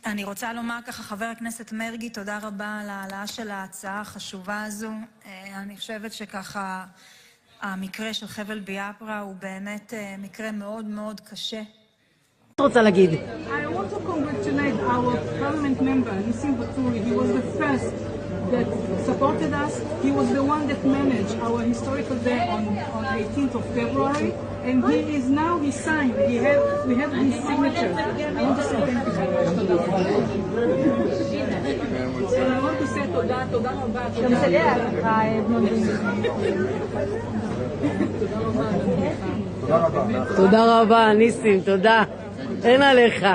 אני רוצה לומר ככה, חבר הכנסת מרגי, תודה רבה על העלאה של ההצעה החשובה הזו. אני חושבת שככה המקרה של חבל ביאפרה הוא באמת מקרה מאוד מאוד קשה. I want to congratulate our parliament member, Nissim Vaturi. He was the first that supported us. He was the one that managed our historical day on 18th of February, and he is now, he signed, we have his signature. I want to say thank you very much. And I want to say תודה רבה. תודה רבה, ניסים, תודה. אין עליך.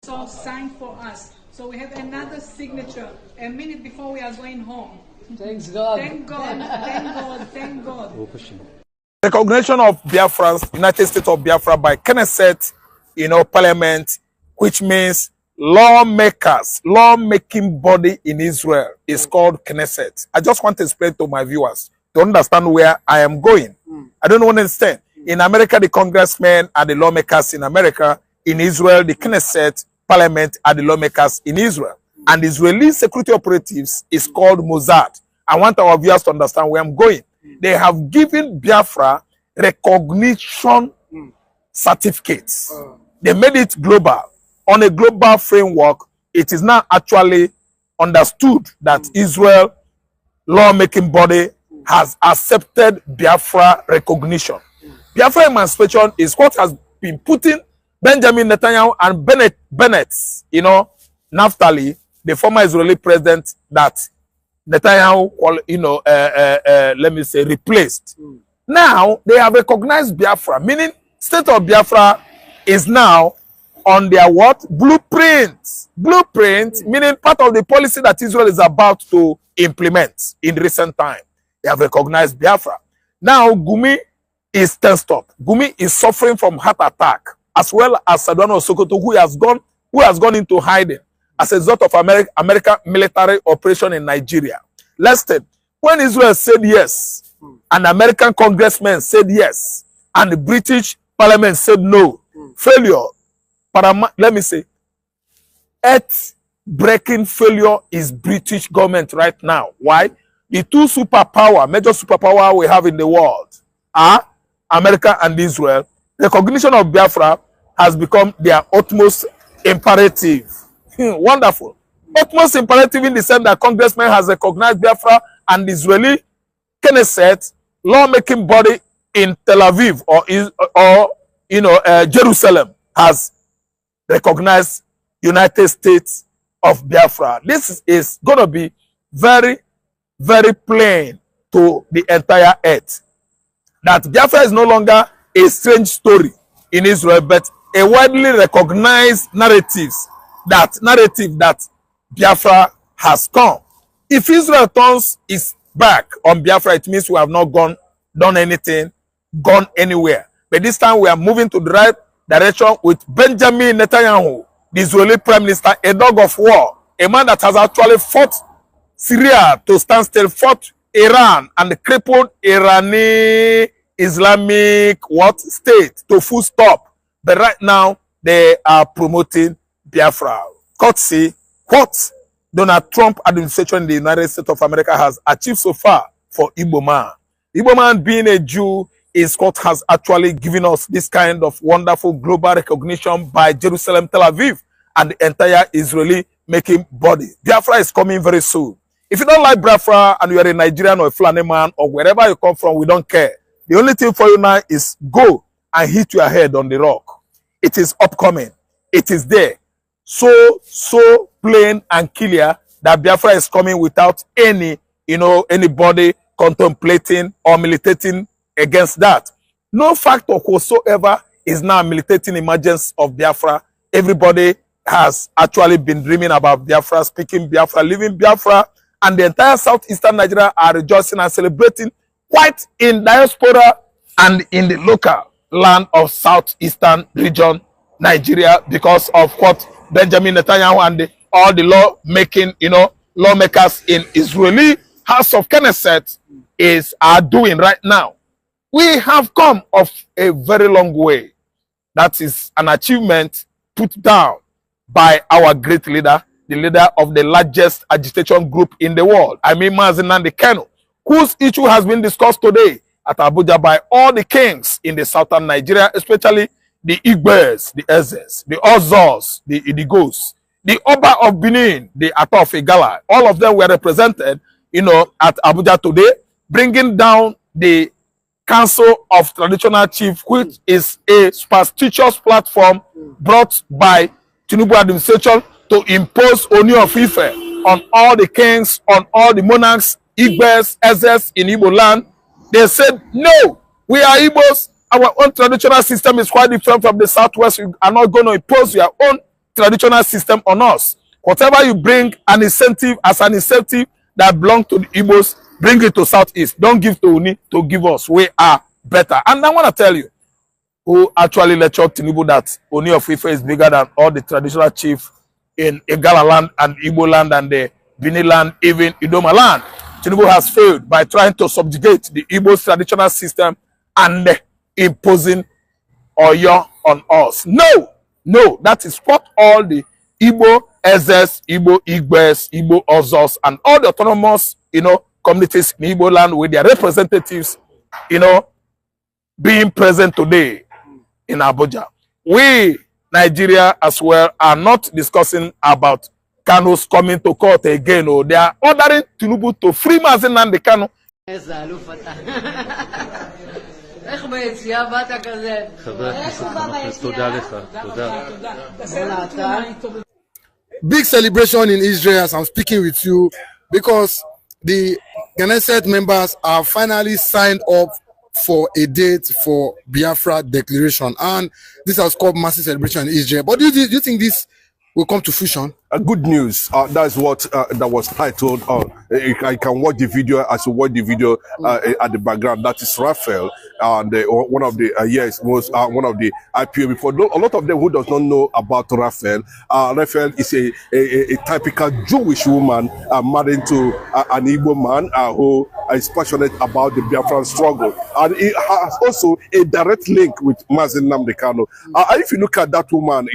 So signed for us. So we have another signature a minute before we are going home. Thanks God. Thank God. Thank God. Thank God. Recognition of Biafra's United States of Biafra by Knesset, Parliament, which means lawmakers, lawmaking body in Israel is called Knesset. I just want to explain to my viewers to understand where I am going. I don't understand. In America, the congressmen are the lawmakers in America. In Israel, the Knesset parliament are the lawmakers in Israel. And Israeli security operatives is called Mossad. I want our viewers to understand where I'm going. They have given Biafra recognition certificates. They made it global. On a global framework, it is now actually understood that Israel lawmaking body has accepted Biafra recognition. Biafra emancipation is what has been putting Benjamin Netanyahu and Bennett, Naftali, the former Israeli president that Netanyahu, let me say, replaced. Now, they have recognized Biafra, meaning state of Biafra is now on their what? Blueprint. Blueprint, meaning part of the policy that Israel is about to implement in recent time. They have recognized Biafra. Now, Gumi is tensed up. Gumi is suffering from heart attack, as well as Sadwano Sokoto, who has gone into hiding as a result of American military operation in Nigeria. Listen, when Israel said yes, and American congressmen said yes, and the British parliament said no, failure, let me say, earth-breaking failure is British government right now. Why? The two major superpower we have in the world are America and Israel. Recognition of Biafra has become their utmost imperative. Wonderful. Utmost imperative in the sense that congressman has recognized Biafra, and the Israeli Knesset lawmaking body in Tel Aviv or Jerusalem has recognized United States of Biafra. This is going to be very, very plain to the entire earth that Biafra is no longer a strange story in Israel, but a widely recognized narrative that Biafra has come. If Israel turns its back on Biafra, it means we have not done anything, gone anywhere. But this time we are moving to the right direction with Benjamin Netanyahu, the Israeli Prime Minister, a dog of war, a man that has actually fought Syria to stand still, fought Iran and crippled Iranian Islamic state to full stop. But right now they are promoting Biafra. Courtesy what Donald Trump administration in the United States of America has achieved so far for Igbo man. Igbo man, being a Jew, is what has actually given us this kind of wonderful global recognition by Jerusalem, Tel Aviv, and the entire Israeli making body. Biafra is coming very soon. If you don't like Biafra and you are a Nigerian or a Fulani man or wherever you come from, we don't care. The only thing for you now is go and hit your head on the rock. It is upcoming. It is there. So plain and clear that Biafra is coming without anybody contemplating or militating against that. No factor whatsoever is now militating emergence of Biafra. Everybody has actually been dreaming about Biafra, speaking Biafra, living Biafra, and the entire Southeastern Nigeria are rejoicing and celebrating quite in diaspora and in the local land of Southeastern region, Nigeria, because of what Benjamin Netanyahu and all the lawmakers in Israeli House of Knesset are doing right now. We have come of a very long way. That is an achievement put down by our great leader, the leader of the largest agitation group in the world. I mean, Mazi Nnamdi Kanu, whose issue has been discussed today at Abuja by all the kings in the southern Nigeria, especially the Igbes, the Ezes, the Ozors, the Idigos, the Oba of Benin, the Ato of Igala. All of them were represented, at Abuja today, bringing down the Council of Traditional Chiefs, which is a superstitious platform brought by Tinubu administration to impose Oni of Ife on all the kings, on all the monarchs, Igbes, Ezes in Igbo land. They said, no, we are Igbos. Our own traditional system is quite different from the Southwest. You are not going to impose your own traditional system on us. Whatever you bring an incentive as an incentive that belongs to the Igbos, bring it to Southeast. Don't give to Uni to give us. We are better. And I want to tell you, who actually lectured Tinubu that Oni of Ife is bigger than all the traditional chiefs in Igala land and Igbo land and the Bini land, even Idoma land. Tinubu has failed by trying to subjugate the Igbo traditional system and imposing Oyo on us. No, that is what all the Igbo Ezes, Igbo Igbes, Igbo Ozos, and all the autonomous, communities in Igbo land with their representatives, being present today in Abuja. We, Nigeria as well, are not discussing about Kanu's coming to court again. They are ordering Tinubu to free Mazi Nnamdi Kanu. Big celebration in Israel as I'm speaking with you, because the Knesset members are finally signed up for a date for Biafra declaration, and this has caused massive celebration in Israel. But do you think this will come to fruition? Good news. That's what that was titled. I can watch the video as you watch the video at the background. That is Raphael, and one of the one of the IPO before. A lot of them who does not know about Raphael. Raphael is a typical Jewish woman married to an Igbo man who is passionate about the Biafran struggle, and it has also a direct link with Mazi Nnamdi Kanu. If you look at that woman,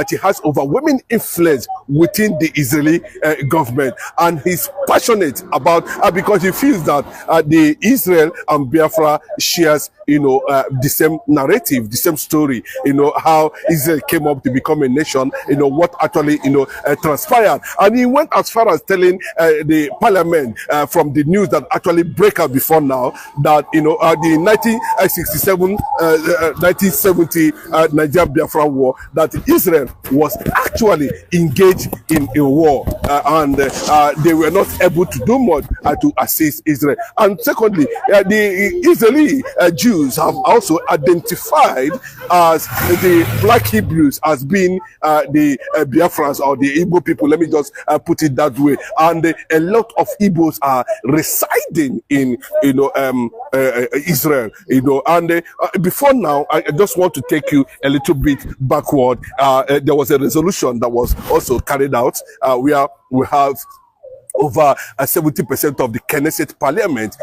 she has overwhelming influence within the Israeli government, and he's passionate about because he feels that the Israel and Biafra shares the same narrative, the same story, how Israel came up to become a nation, what actually transpired. And he went as far as telling the parliament from the news that actually break out before now that the 1967 1970 Nigeria Biafra war, that Israel was actually engaged in a war, and they were not able to do much to assist Israel. And secondly, the Israeli Jews have also identified as the Black Hebrews as being the Biafrans or the Igbo people. Let me just put it that way. And a lot of Igbos are residing in Israel. And before now, I just want to take you a little bit backward. There was a resolution that was also carried out where we have over 70% of the Knesset parliament,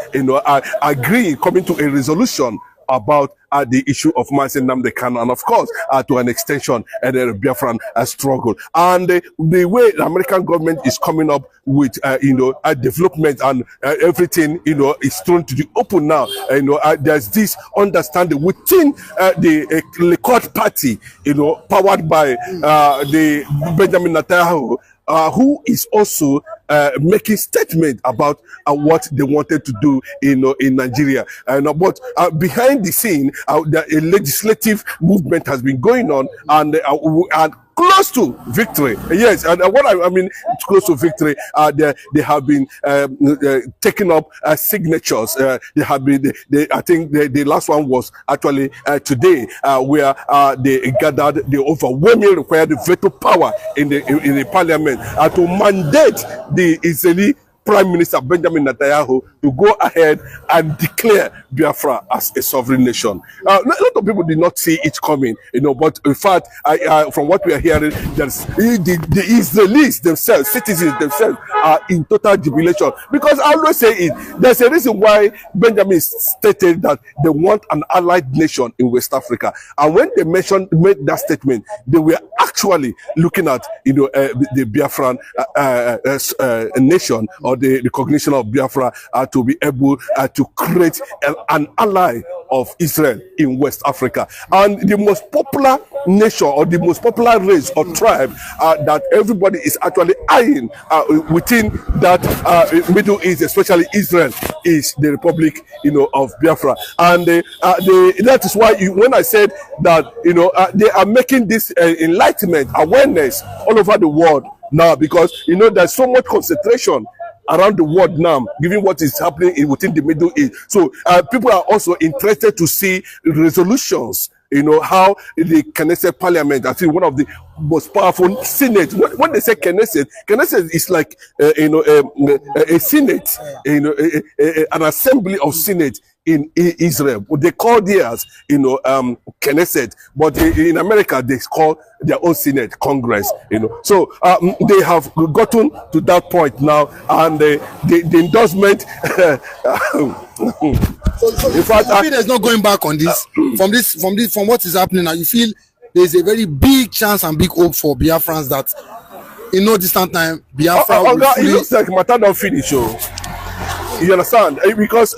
agreeing, coming to a resolution about the issue of Mazi Nnamdi Kanu, and of course, to an extension, the Biafran struggle. And the way the American government is coming up with, development and everything, is thrown to the open now. There's this understanding within the Likud party, powered by the Benjamin Netanyahu, who is also making statement about what they wanted to do in Nigeria. But behind the scene, a legislative movement has been going on, and close to victory. Yes, and what I mean, close to victory. They have been taking up signatures. They have been. I think the last one was actually today, where they gathered the overwhelming required veto power in the parliament to mandate the Israeli Prime Minister Benjamin Netanyahu to go ahead and declare Biafra as a sovereign nation. A lot of people did not see it coming, but in fact, from what we are hearing, there's the Israelis themselves, citizens themselves, are in total jubilation. Because I always say it, there's a reason why Benjamin stated that they want an allied nation in West Africa. And when they made that statement, they were actually looking at the Biafran nation, or the recognition of Biafra to be able to create an ally of Israel in West Africa. And the most popular nation, or the most popular race or tribe that everybody is actually eyeing within that Middle East, especially Israel, is the Republic of Biafra. And that is why when I said that they are making this enlightenment awareness all over the world now, because there's so much concentration around the world now, given what is happening within the Middle East. So people are also interested to see resolutions, how the Knesset parliament, I think one of the most powerful Senate. When they say Knesset is like a Senate, an assembly of Senate in Israel. They call theirs, Knesset, but in America they call their own Senate Congress. So they have gotten to that point now, and the endorsement. So in fact, you feel there's no going back on this. From what is happening now, you feel there's a very big chance and big hope for Biafrans that in no distant time Biafra will it looks like matter don't finish. You understand? Because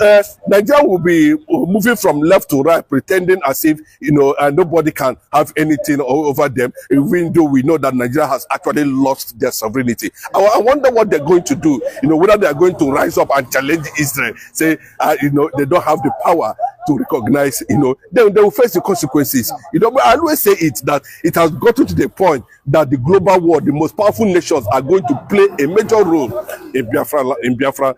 Nigeria will be moving from left to right, pretending as if nobody can have anything over them, even though we know that Nigeria has actually lost their sovereignty. I wonder what they're going to do. Whether they are going to rise up and challenge Israel, say they don't have the power to recognize, they will face the consequences. But I always say that it has gotten to the point that the global world, the most powerful nations, are going to play a major role in Biafra,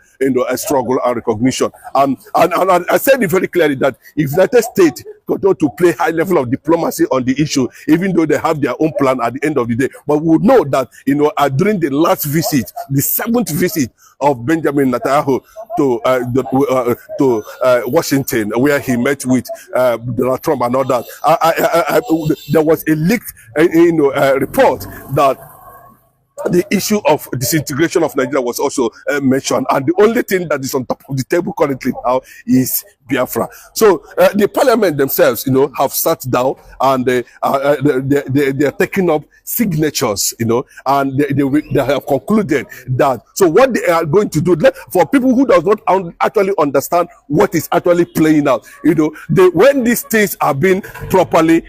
a struggle and recognition. And I said it very clearly that if United States continue to play high level of diplomacy on the issue, even though they have their own plan at the end of the day, but we would know that during the last visit, the 7th visit of Benjamin Netanyahu to Washington, where he met with Donald Trump and all that, there was a leaked report that the issue of disintegration of Nigeria was also mentioned, and the only thing that is on top of the table currently now is Biafra. So the parliament themselves, have sat down, and they are taking up signatures, and they have concluded that. So what they are going to do, for people who does not actually understand what is actually playing out, when these things are being properly,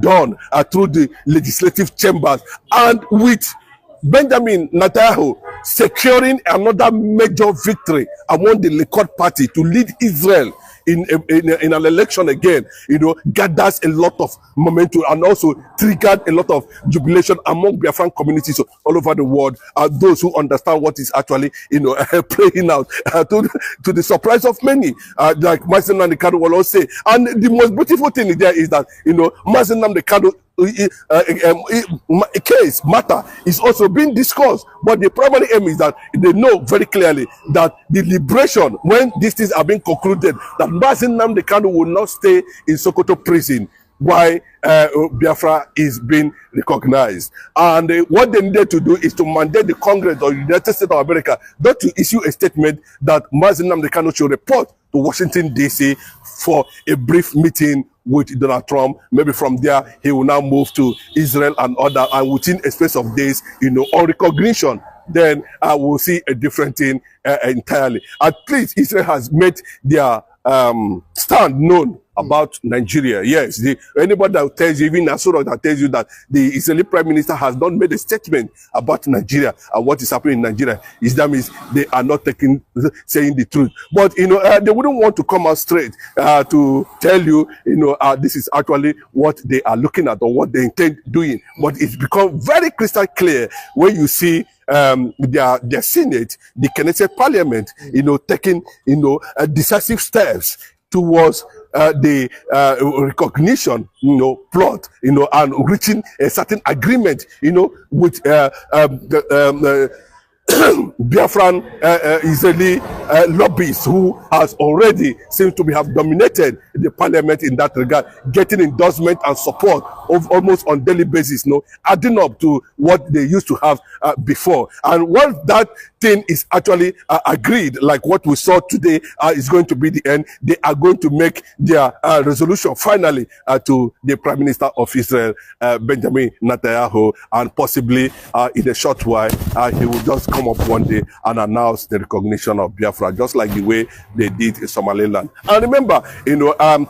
done through the legislative chambers, and with Benjamin Netanyahu securing another major victory among the Likud party to lead Israel in an election again, gathers a lot of momentum, and also triggered a lot of jubilation among Biafran communities all over the world, those who understand what is actually playing out, to the surprise of many, like Mazen Namdekano will also say. And the most beautiful thing there is that Mazen Namdekano case matter is also being discussed, but the primary aim is that they know very clearly that the liberation, when these things are being concluded, that Mazen Namdekano will not stay in Sokoto prison while Biafra is being recognized. And what they needed to do is to mandate the Congress or United States of America not to issue a statement that Mazen Namdekano should report to Washington, D.C. for a brief meeting with Donald Trump. Maybe from there, he will now move to Israel and other, and within a space of days, on recognition, then we'll see a different thing entirely. At least Israel has made their stand known about Nigeria. Yes, anybody that tells you, even Asorock, that tells you that the Israeli Prime Minister has not made a statement about Nigeria and what is happening in Nigeria, that means they are not saying the truth. But they wouldn't want to come out straight to tell you, this is actually what they are looking at or what they intend doing. But it's become very crystal clear when you see their Senate, the Knesset Parliament, taking decisive steps towards the recognition, plot, and reaching a certain agreement, with Biafran Israeli lobbyists who has already seems to have dominated the parliament in that regard, getting endorsement and support of almost on daily basis, adding up to what they used to have before. And once that thing is actually agreed, like what we saw today is going to be the end, they are going to make their resolution finally to the Prime Minister of Israel, Benjamin Netanyahu, and possibly in a short while, he will just come up one day and announce the recognition of Biafra, just like the way they did in Somaliland. And remember,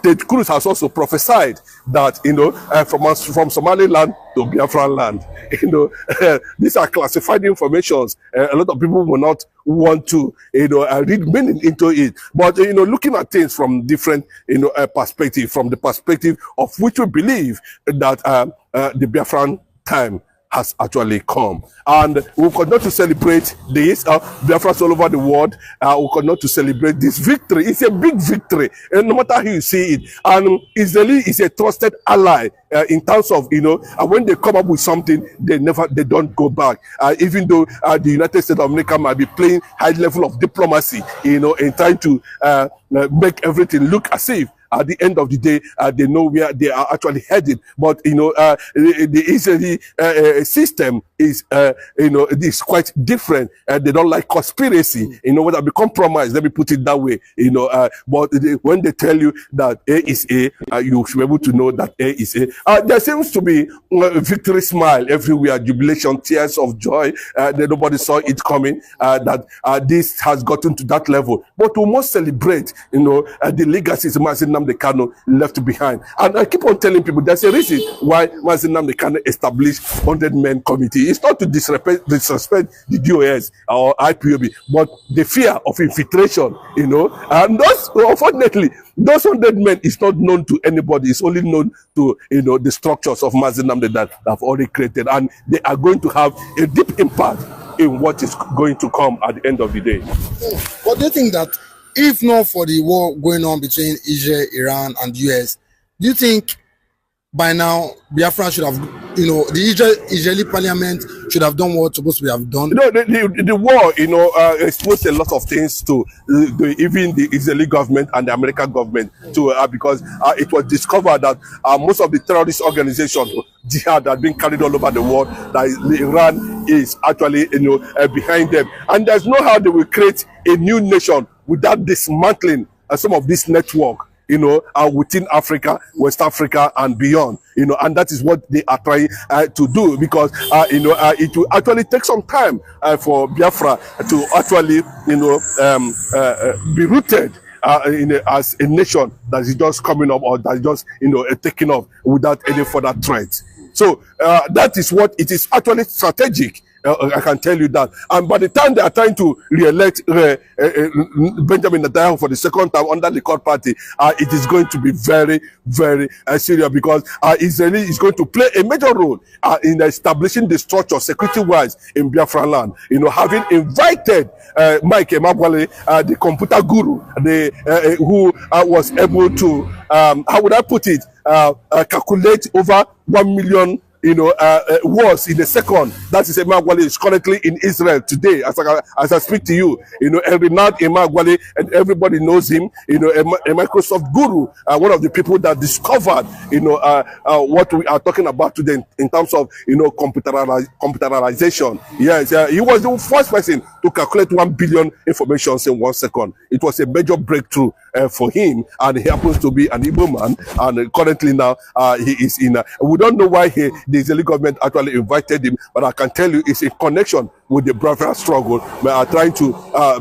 Ted Cruz has also prophesied that, from Somaliland to Biafra land, these are classified informations. A lot of people will not want to, read meaning into it. But, looking at things from different, perspective, from the perspective of which we believe that the Biafran time has actually come. And we continue to celebrate this. Biafras all over the world we continue to celebrate this victory. It's a big victory, and no matter how you see it. And Israel is a trusted ally in terms of, when they come up with something, they don't go back. Even though the United States of America might be playing high level of diplomacy, in trying to make everything look as if at the end of the day, they know where they are actually headed. But, the Israeli system is, is quite different. They don't like conspiracy, whether be compromised. Let me put it that way, but when they tell you that A is A, you should be able to know that A is A. There seems to be a victory smile everywhere, jubilation, tears of joy. That nobody saw it coming, that this has gotten to that level. But we must celebrate, the legacies Mazi Nnamdi Kanu left behind. And I keep on telling people there's a reason why Mazi Nnamdi Kanu established 100-men committee. It's not to disrespect the DOS or IPOB, but the fear of infiltration, and those, unfortunately, those 100 men is not known to anybody. It's only known to, the structures of Mazi Nnamdi that have already created, and they are going to have a deep impact in what is going to come at the end of the day. But do you think that if not for the war going on between Israel, Iran, and US, do you think by now Biafra should have, the Israeli parliament should have done what's supposed to have done? The war, exposed a lot of things to even the Israeli government and the American government too, because it was discovered that most of the terrorist organizations, jihad, had been carried all over the world, that Iran is actually, behind them. And there's no how they will create a new nation without dismantling some of this network, within Africa, West Africa, and beyond, and that is what they are trying to do, because, it will actually take some time for Biafra to actually, be rooted as a nation that is just coming up, or that is just, taking off without any further threat. So that is what it is actually strategic. I can tell you that. And by the time they are trying to re-elect Benjamin Netanyahu for the second time under the Likud party, it is going to be very, very serious, because Israel is going to play a major role in establishing the structure security-wise in Biafra land. Having invited Mike Emeagwali, the computer guru, who was able to, how would I put it, calculate over 1 million words in a second. That is Emeagwali is currently in Israel today, as I speak to you. Renard Emeagwali, and everybody knows him. A Microsoft guru, one of the people that discovered, what we are talking about today in terms of, computerization. Yes, he was the first person to calculate 1 billion informations in 1 second. It was a major breakthrough for him, and he happens to be an Igbo man, and currently now he is in. We don't know why the Israeli government actually invited him, but I can tell you it's in connection with the Biafran struggle. We are trying to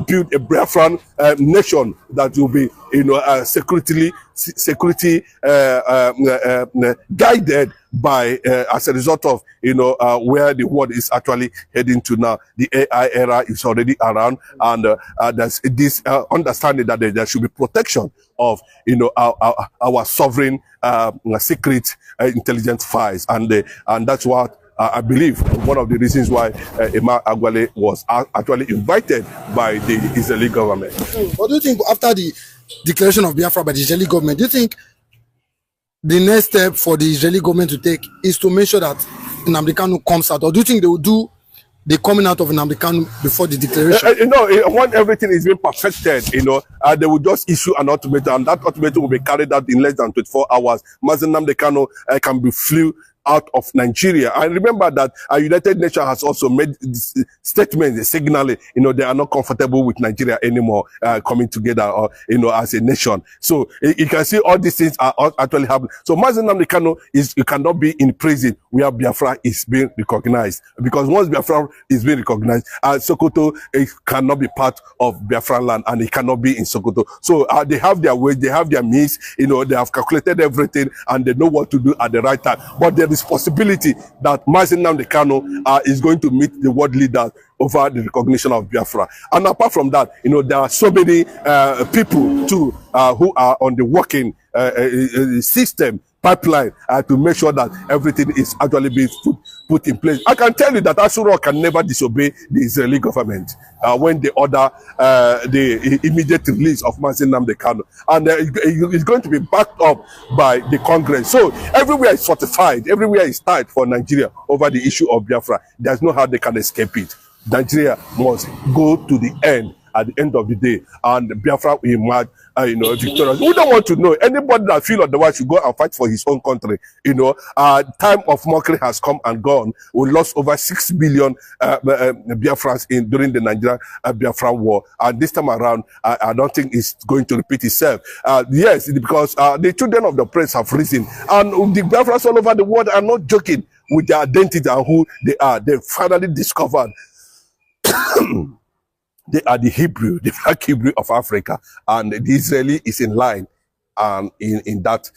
build a Biafran nation that will be, security guided by, as a result of, where the world is actually heading to now. The AI era is already around, and there's this understanding that there should be protection of, our sovereign secret intelligence files, and that's what I believe one of the reasons why Emeagwali was actually invited by the Israeli government. What do you think after the declaration of Biafra by the Israeli government? Do you think the next step for the Israeli government to take is to make sure that Nnamdi Kanu comes out, or do you think they will do the coming out of Nnamdi Kanu before the declaration? When everything is being perfected, they will just issue an ultimatum, and that ultimatum will be carried out in less than 24 hours. Mazi Nnamdi Kanu can be flew out of Nigeria. And remember that United Nations has also made this statement signaling, they are not comfortable with Nigeria anymore coming together, as a nation. So you can see all these things are actually happening. So Mazi Nnamdi Kanu cannot be in prison where Biafra is being recognized, because once Biafra is being recognized, Sokoto cannot be part of Biafra land, and it cannot be in Sokoto. So they have their ways, they have their means, they have calculated everything, and they know what to do at the right time. But there is possibility that Mazi Nnamdi Kanu is going to meet the world leaders over the recognition of Biafra. And apart from that, there are so many people too who are on the working system pipeline to make sure that everything is actually being put in place. I can tell you that Asorock can never disobey the Israeli government when they order the immediate release of Mazi Nnamdi Kanu, and it's going to be backed up by the Congress. So everywhere is fortified, everywhere is tight for Nigeria over the issue of Biafra. There's no how they can escape it. Nigeria must go to the end at the end of the day, and Biafra will emerge, victorious. We don't want to know anybody that feel otherwise should go and fight for his own country. Time of mockery has come and gone. We lost over 6 billion Biafrans during the Nigerian Biafra war, and this time around, I don't think it's going to repeat itself. Yes, because the children of the prince have risen, and the Biafrans all over the world are not joking with their identity and who they are. They finally discovered. They are the Hebrew, the black Hebrew of Africa, and the Israeli is in line in that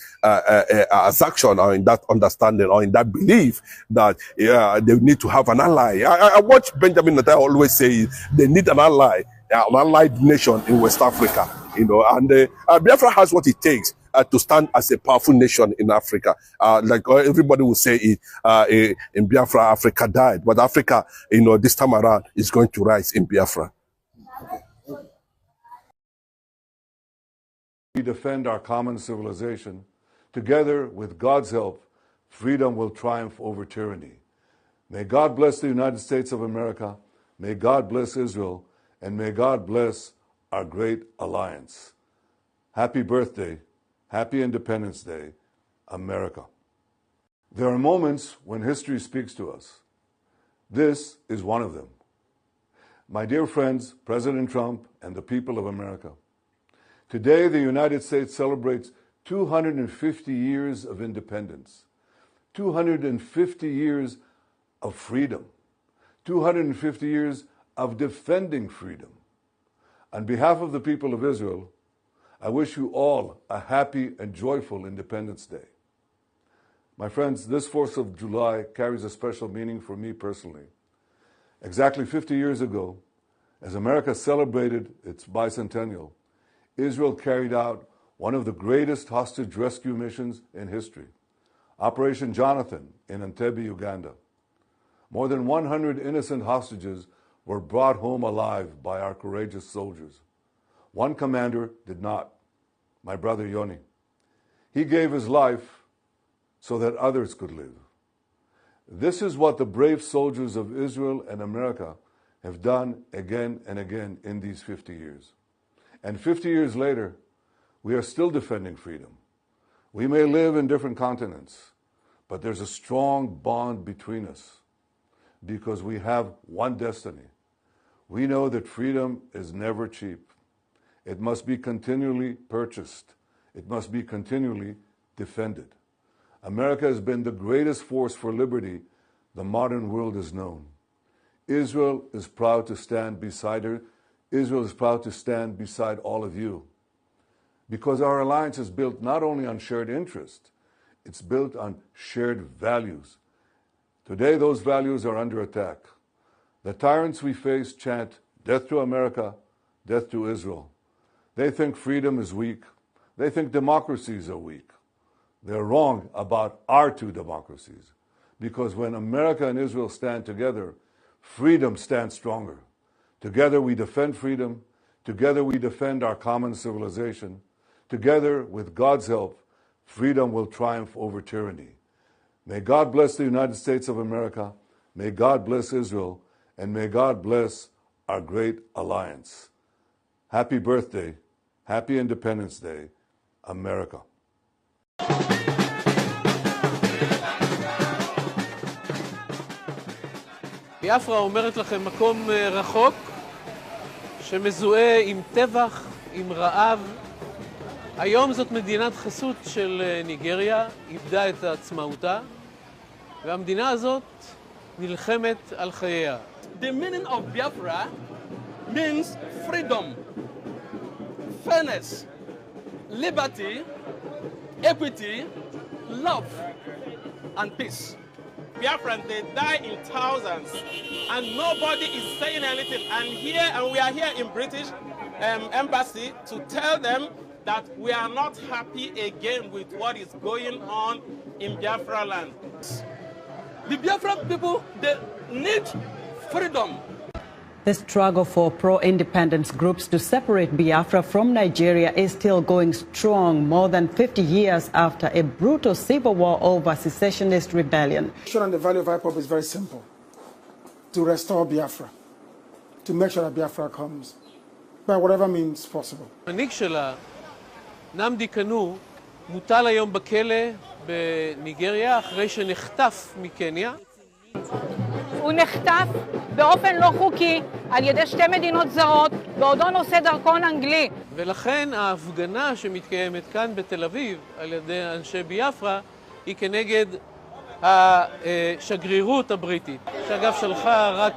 action, or in that understanding, or in that belief that they need to have an ally. I watch Benjamin Netanyahu always say they need an ally, an allied nation in West Africa, and Biafra has what it takes to stand as a powerful nation in Africa. Like everybody will say, in Biafra, Africa died, but Africa, this time around is going to rise in Biafra. We defend our common civilization. Together, with God's help, freedom will triumph over tyranny. May God bless the United States of America. May God bless Israel. And may God bless our great alliance. Happy birthday. Happy Independence Day, America. There are moments when history speaks to us. This is one of them. My dear friends, President Trump and the people of America, today the United States celebrates 250 years of independence, 250 years of freedom, 250 years of defending freedom. On behalf of the people of Israel, I wish you all a happy and joyful Independence Day. My friends, this 4th of July carries a special meaning for me personally. Exactly 50 years ago, as America celebrated its bicentennial, Israel carried out one of the greatest hostage rescue missions in history, Operation Jonathan in Entebbe, Uganda. More than 100 innocent hostages were brought home alive by our courageous soldiers. One commander did not, my brother Yoni. He gave his life so that others could live. This is what the brave soldiers of Israel and America have done again and again in these 50 years. And 50 years later, we are still defending freedom. We may live in different continents, but there's a strong bond between us because we have one destiny. We know that freedom is never cheap. It must be continually purchased. It must be continually defended. America has been the greatest force for liberty the modern world has known. Israel is proud to stand beside her. Israel is proud to stand beside all of you. Because our alliance is built not only on shared interest, it's built on shared values. Today, those values are under attack. The tyrants we face chant, "Death to America, death to Israel." They think freedom is weak. They think democracies are weak. They're wrong about our two democracies. Because when America and Israel stand together, freedom stands stronger. Together we defend freedom. Together we defend our common civilization. Together, with God's help, freedom will triumph over tyranny. May God bless the United States of America. May God bless Israel. and may God bless our great alliance. Happy birthday, happy Independence Day, America. ביאפרה אומרת לכם מקום רחוק שמזוהה עם טבח, עם רעב. היום זאת מדינת חסות של ניגריה, איבדה את עצמאותה, והמדינה הזאת נלחמת על חייה. The meaning of Biafra means freedom, fairness, liberty, equity, love, and peace. Biafrans, they die in thousands, and nobody is saying anything. And we are here in British embassy to tell them that we are not happy again with what is going on in Biafra land. The Biafra people, they need freedom. The struggle for pro-independence groups to separate Biafra from Nigeria is still going strong more than 50 years after a brutal civil war over secessionist rebellion. And the value of IPOB is very simple: to restore Biafra, to make sure that Biafra comes, by whatever means possible. המנהיג שלה, נמדי קנו, מוטל היום בכלא בניגריה אחרי שנחטף מקניה. הוא נחטף באופן לא חוקי על ידי שתי מדינות זרות בעודו נושא דרכון אנגלי. ולכן ההפגנה שמתקיימת כאן בתל אביב על ידי אנשי ביאפרה היא כנגד השגרירות הבריטית, שאגב שלחה רק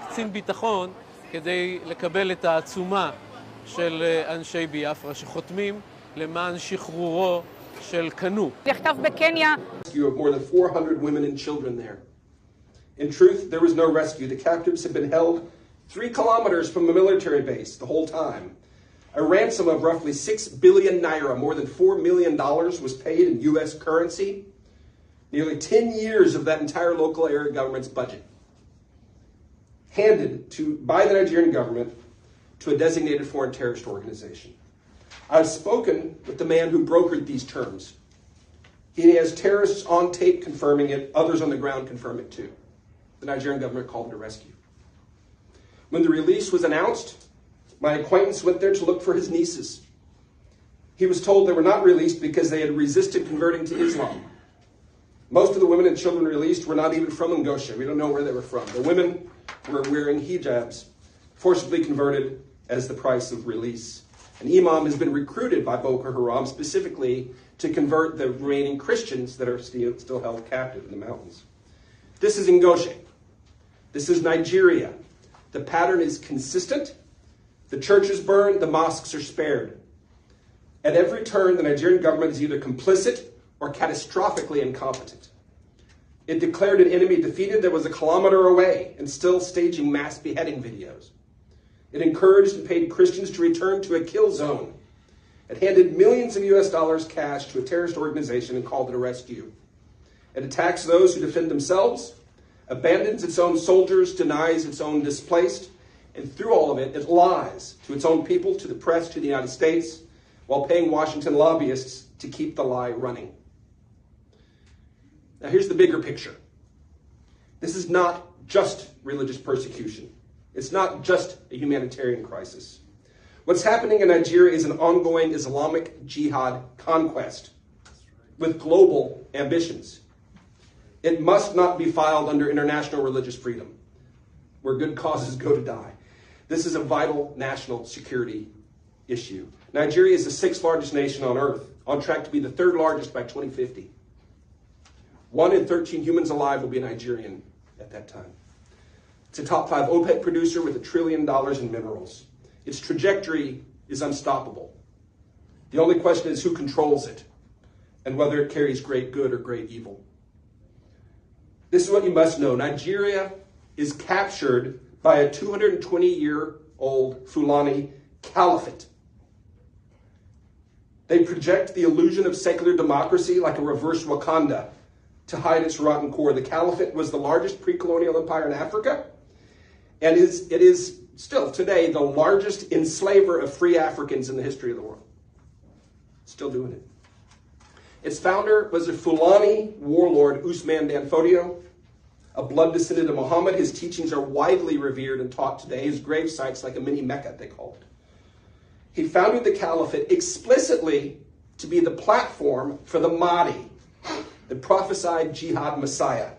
קצין ביטחון כדי לקבל את העצומה של אנשי ביאפרה שחותמים למען שחרורו של קנו. נחטף בקניה. Of more than 400 women and children there. In truth, there was no rescue. The captives had been held 3 kilometers from a military base the whole time. A ransom of roughly 6 billion naira, more than $4 million, was paid in U.S. currency. Nearly 10 years of that entire local area government's budget handed by the Nigerian government to a designated foreign terrorist organization. I've spoken with the man who brokered these terms. He has terrorists on tape confirming it, others on the ground confirm it too. The Nigerian government called it a rescue. When the release was announced, my acquaintance went there to look for his nieces. He was told they were not released because they had resisted converting to Islam. Most of the women and children released were not even from Ngosha. We don't know where they were from. The women were wearing hijabs, forcibly converted as the price of release. An imam has been recruited by Boko Haram specifically to convert the remaining Christians that are still held captive in the mountains. This is Ngosha. This is Nigeria. The pattern is consistent. The churches burned, the mosques are spared. At every turn, the Nigerian government is either complicit or catastrophically incompetent. It declared an enemy defeated that was a kilometer away and still staging mass beheading videos. It encouraged and paid Christians to return to a kill zone. It handed millions of US dollars cash to a terrorist organization and called it a rescue. It attacks those who defend themselves, abandons its own soldiers, denies its own displaced, and through all of it, it lies to its own people, to the press, to the United States, while paying Washington lobbyists to keep the lie running. Now here's the bigger picture. This is not just religious persecution. It's not just a humanitarian crisis. What's happening in Nigeria is an ongoing Islamic jihad conquest with global ambitions. It must not be filed under international religious freedom, where good causes go to die. This is a vital national security issue. Nigeria is the 6th largest nation on earth, on track to be the 3rd largest by 2050. 1 in 13 humans alive will be a Nigerian at that time. It's a top 5 OPEC producer with $1 trillion in minerals. Its trajectory is unstoppable. The only question is who controls it and whether it carries great good or great evil. This is what you must know. Nigeria is captured by a 220-year-old Fulani caliphate. They project the illusion of secular democracy like a reverse Wakanda to hide its rotten core. The caliphate was the largest pre-colonial empire in Africa, and it is still today the largest enslaver of free Africans in the history of the world. Still doing it. Its founder was a Fulani warlord, Usman Dan Fodio, A blood descendant of Muhammad, his teachings are widely revered and taught today. His grave site's like a mini Mecca, they call it. He founded the caliphate explicitly to be the platform for the Mahdi, the prophesied jihad messiah.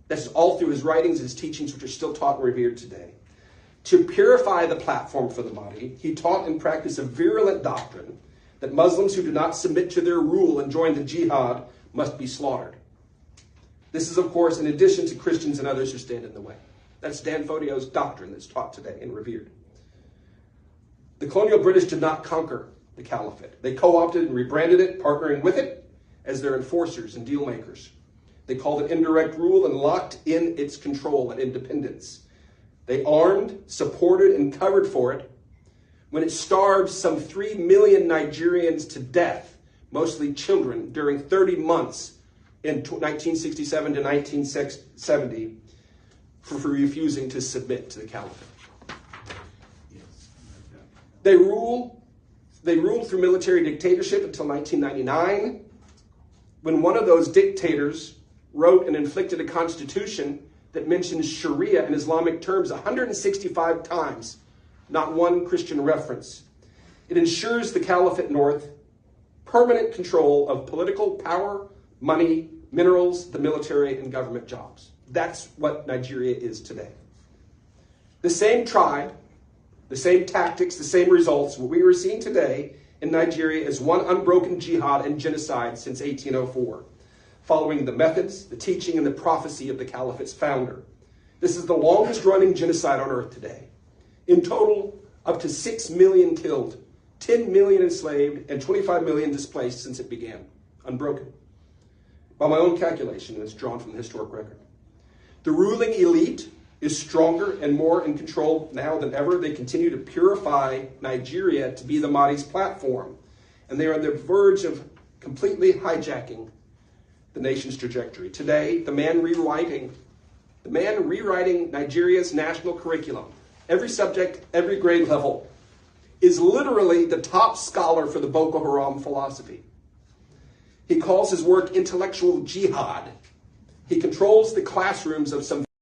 That's all through his writings, his teachings, which are still taught and revered today. To purify the platform for the Mahdi, he taught and practiced a virulent doctrine that Muslims who do not submit to their rule and join the jihad must be slaughtered. This is, of course, in addition to Christians and others who stand in the way. That's Dan Fodio's doctrine that's taught today and revered. The colonial British did not conquer the caliphate. They co-opted and rebranded it, partnering with it as their enforcers and deal makers. They called it indirect rule and locked in its control and independence. They armed, supported, and covered for it when it starved some 3 million Nigerians to death, mostly children, during 30 months in 1967 to 1970 for refusing to submit to the caliphate. They ruled through military dictatorship until 1999, when one of those dictators wrote and inflicted a constitution that mentions Sharia in Islamic terms 165 times, not one Christian reference. It ensures the Caliphate North permanent control of political power, money, minerals, the military, and government jobs. That's what Nigeria is today. The same tribe, the same tactics, the same results, what we are seeing today in Nigeria is one unbroken jihad and genocide since 1804, following the methods, the teaching, and the prophecy of the Caliphate's founder. This is the longest running genocide on earth today. In total, up to 6 million killed, 10 million enslaved, and 25 million displaced since it began, unbroken. By my own calculation, and it's drawn from the historic record. The ruling elite is stronger and more in control now than ever. They continue to purify Nigeria to be the Mahdi's platform, and they are on the verge of completely hijacking the nation's trajectory. Today, the man rewriting Nigeria's national curriculum, every subject, every grade level, is literally the top scholar for the Boko Haram philosophy. He calls his work intellectual jihad. He controls the classrooms of some